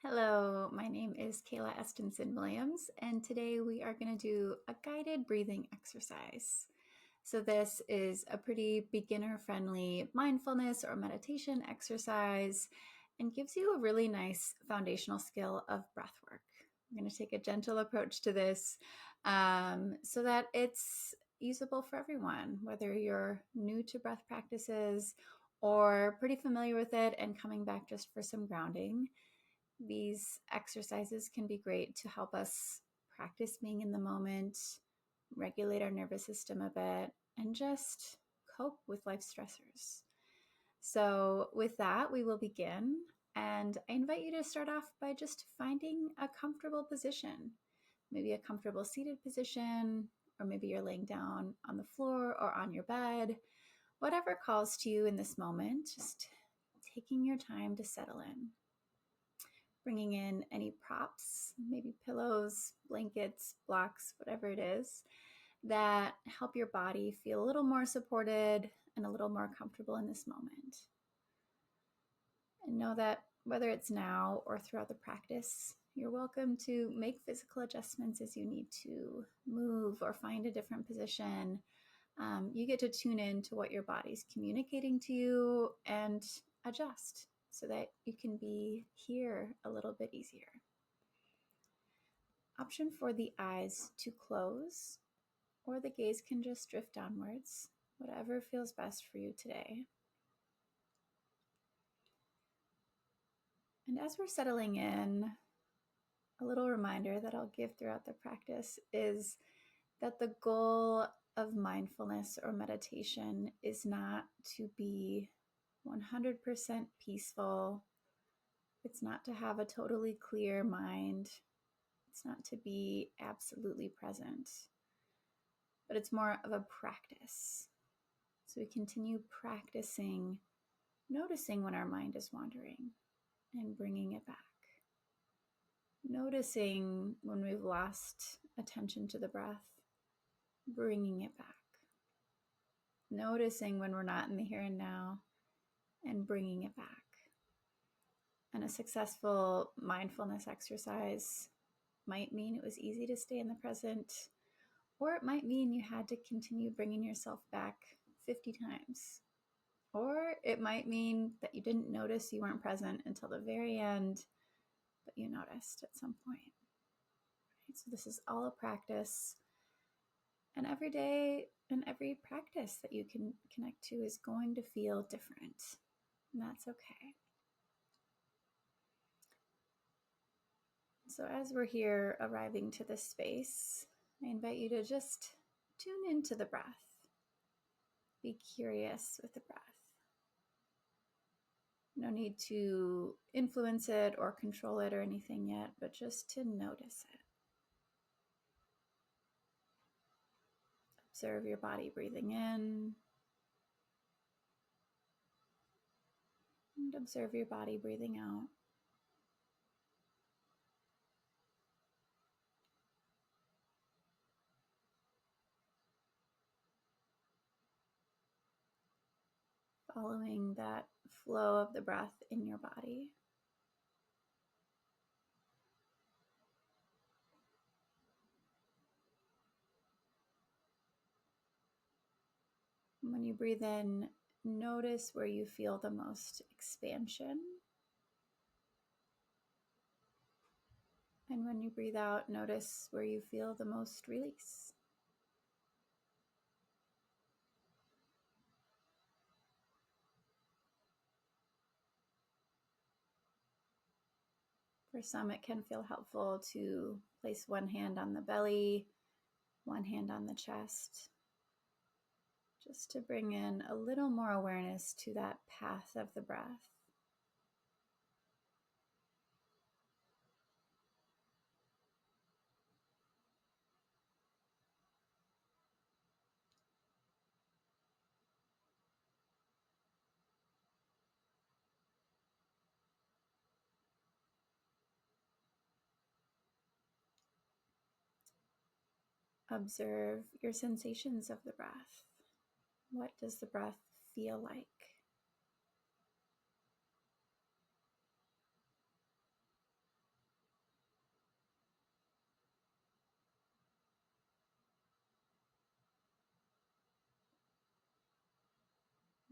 Hello, my name is Kayla Estinson Williams, and today we are going to do a guided breathing exercise. So, this is a pretty beginner friendly mindfulness or meditation exercise and gives you a really nice foundational skill of breath work. I'm going to take a gentle approach to this so that it's usable for everyone, whether you're new to breath practices or pretty familiar with it and coming back just for some grounding. These exercises can be great to help us practice being in the moment, regulate our nervous system a bit, and just cope with life stressors. So, with that, we will begin. And I invite you to start off by just finding a comfortable position, maybe a comfortable seated position, or maybe you're laying down on the floor or on your bed. Whatever calls to you in this moment, just taking your time to settle in. Bringing in any props, maybe pillows, blankets, blocks, whatever it is, that help your body feel a little more supported and a little more comfortable in this moment. And know that whether it's now or throughout the practice, you're welcome to make physical adjustments as you need to move or find a different position. You get to tune in to what your body's communicating to you and adjust so that you can be here a little bit easier. Option for the eyes to close, or the gaze can just drift downwards, whatever feels best for you today. And as we're settling in, a little reminder that I'll give throughout the practice is that the goal of mindfulness or meditation is not to be 100% peaceful. It's not to have a totally clear mind. It's not to be absolutely present, but it's more of a practice. So we continue practicing, noticing when our mind is wandering and bringing it back. Noticing when we've lost attention to the breath, bringing it back. Noticing when we're not in the here and now and bringing it back. And a successful mindfulness exercise might mean it was easy to stay in the present, or it might mean you had to continue bringing yourself back 50 times. Or it might mean that you didn't notice you weren't present until the very end, but you noticed at some point. Right? So this is all a practice. And every day and every practice that you can connect to is going to feel different. And that's okay. So as we're here arriving to this space, I invite you to just tune into the breath. Be curious with the breath. No need to influence it or control it or anything yet, but just to notice it. Observe your body breathing in, and observe your body breathing out. Following that flow of the breath in your body. When you breathe in, notice where you feel the most expansion. And when you breathe out, notice where you feel the most release. For some, it can feel helpful to place one hand on the belly, one hand on the chest, just to bring in a little more awareness to that path of the breath. Observe your sensations of the breath. What does the breath feel like?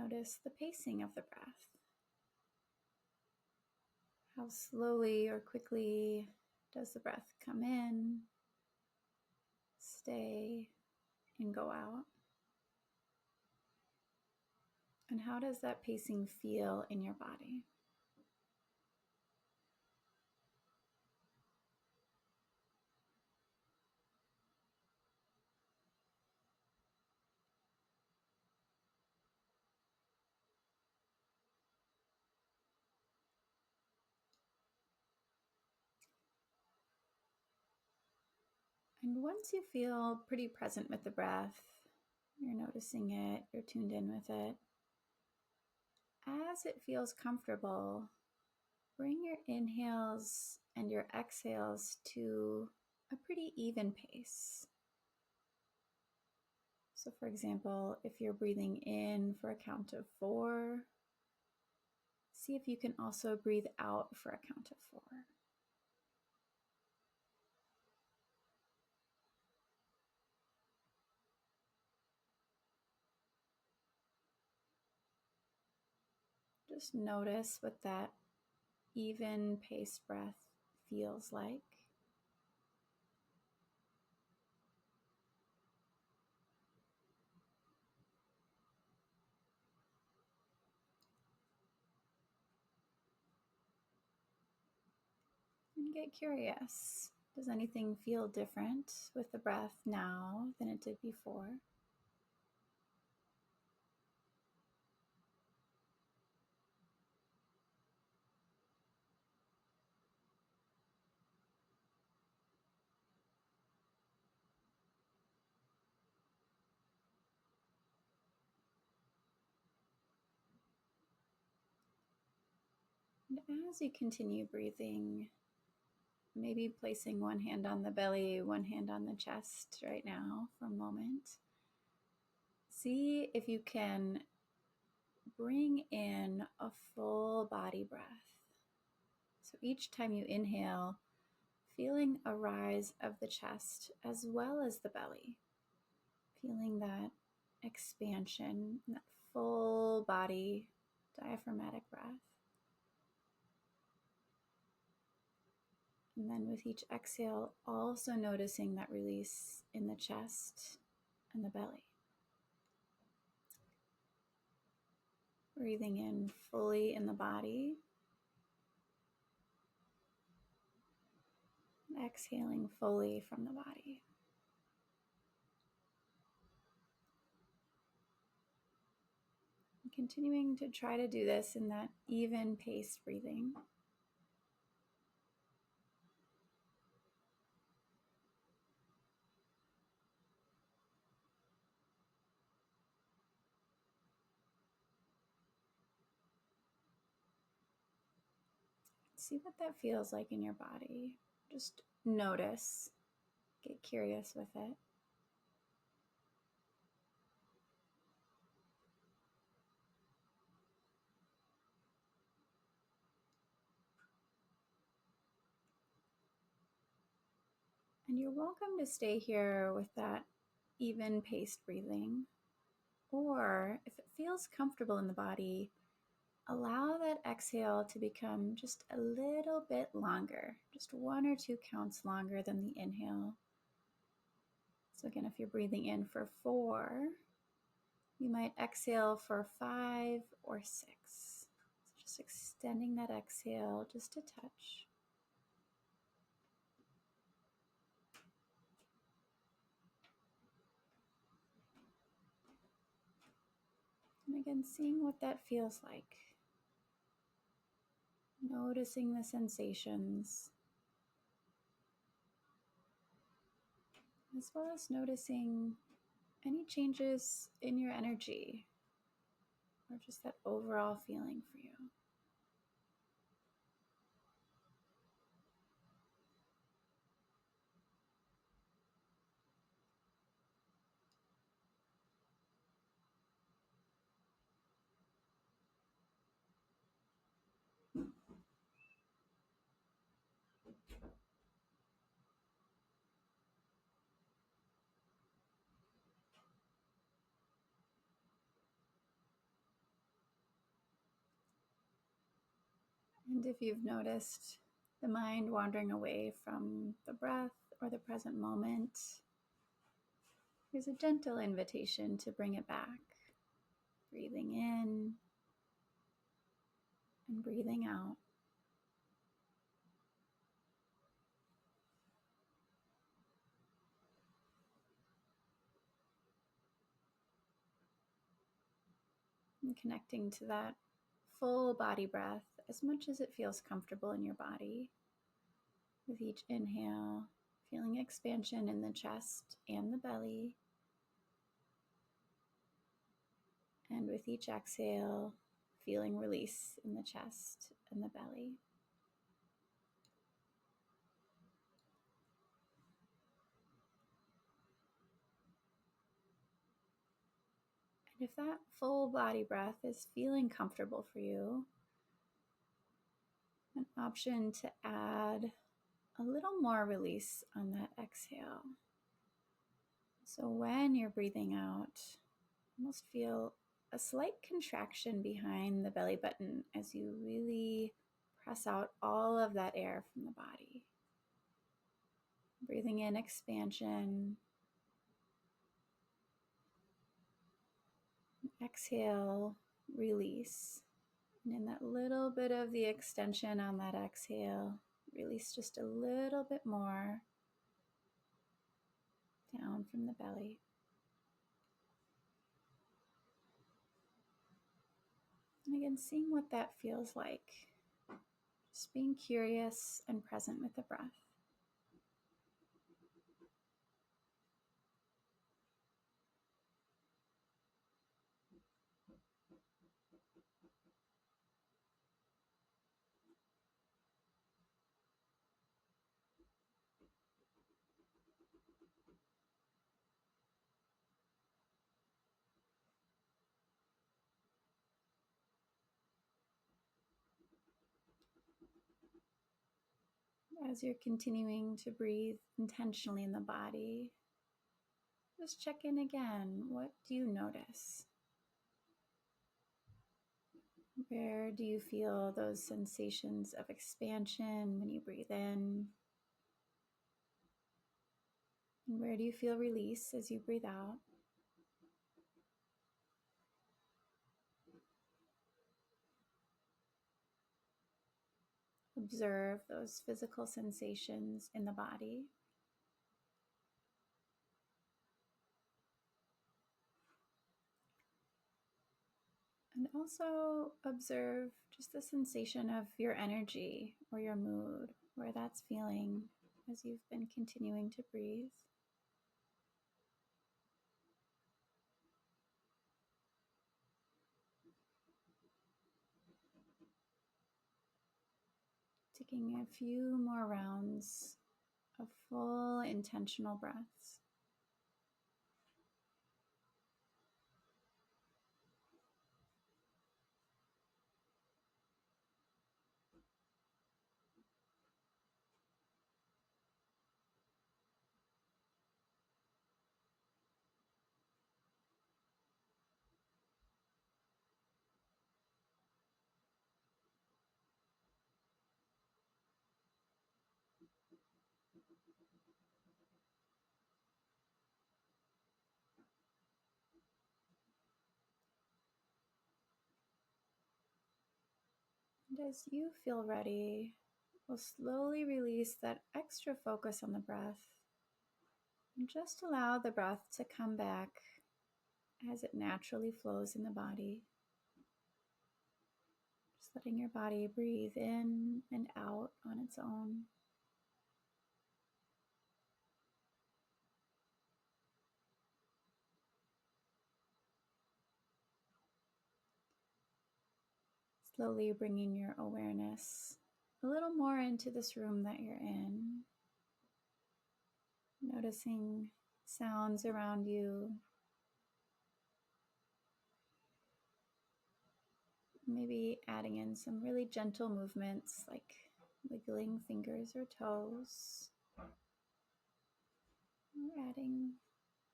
Notice the pacing of the breath. How slowly or quickly does the breath come in, stay, and go out? And how does that pacing feel in your body? And once you feel pretty present with the breath, you're noticing it, you're tuned in with it. As it feels comfortable, bring your inhales and your exhales to a pretty even pace. So, for example, if you're breathing in for a count of 4, see if you can also breathe out for a count of 4. Just notice what that even pace breath feels like. And get curious. Does anything feel different with the breath now than it did before? And as you continue breathing, maybe placing one hand on the belly, one hand on the chest right now for a moment. See if you can bring in a full body breath. So each time you inhale, feeling a rise of the chest as well as the belly, feeling that expansion, that full body diaphragmatic breath. And then with each exhale, also noticing that release in the chest and the belly. Breathing in fully in the body. Exhaling fully from the body. And continuing to try to do this in that even paced breathing. See what that feels like in your body. Just notice. Get curious with it. And you're welcome to stay here with that even paced breathing. Or if it feels comfortable in the body, allow that exhale to become just a little bit longer, just 1 or 2 counts longer than the inhale. So again, if you're breathing in for 4, you might exhale for 5 or 6. So just extending that exhale just a touch. And again, seeing what that feels like. Noticing the sensations, as well as noticing any changes in your energy or just that overall feeling for you. And if you've noticed the mind wandering away from the breath or the present moment, there's a gentle invitation to bring it back, breathing in and breathing out. And connecting to that full body breath as much as it feels comfortable in your body. With each inhale, feeling expansion in the chest and the belly. And with each exhale, feeling release in the chest and the belly. And if that full body breath is feeling comfortable for you, an option to add a little more release on that exhale. So when you're breathing out, almost feel a slight contraction behind the belly button as you really press out all of that air from the body. Breathing in expansion. Exhale, release. And in that little bit of the extension on that exhale, release just a little bit more down from the belly. And again, seeing what that feels like. Just being curious and present with the breath. As you're continuing to breathe intentionally in the body, just check in again. What do you notice? Where do you feel those sensations of expansion when you breathe in? And where do you feel release as you breathe out? Observe those physical sensations in the body. And also observe just the sensation of your energy or your mood, where that's feeling as you've been continuing to breathe. Taking a few more rounds of full intentional breaths. And as you feel ready, we'll slowly release that extra focus on the breath and just allow the breath to come back as it naturally flows in the body. Just letting your body breathe in and out on its own. Slowly bringing your awareness a little more into this room that you're in. Noticing sounds around you. Maybe adding in some really gentle movements like wiggling fingers or toes. Or adding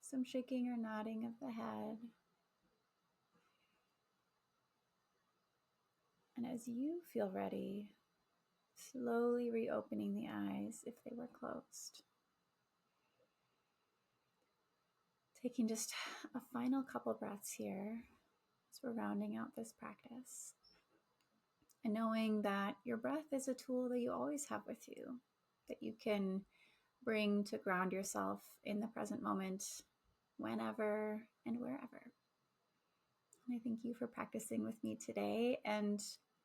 some shaking or nodding of the head. And as you feel ready, Slowly reopening the eyes if they were closed. Taking just a final couple breaths here as we're rounding out this practice. And knowing that your breath is a tool that you always have with you, that you can bring to ground yourself in the present moment, whenever and wherever. And I thank you for practicing with me today and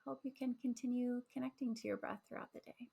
hope you can continue connecting to your breath throughout the day.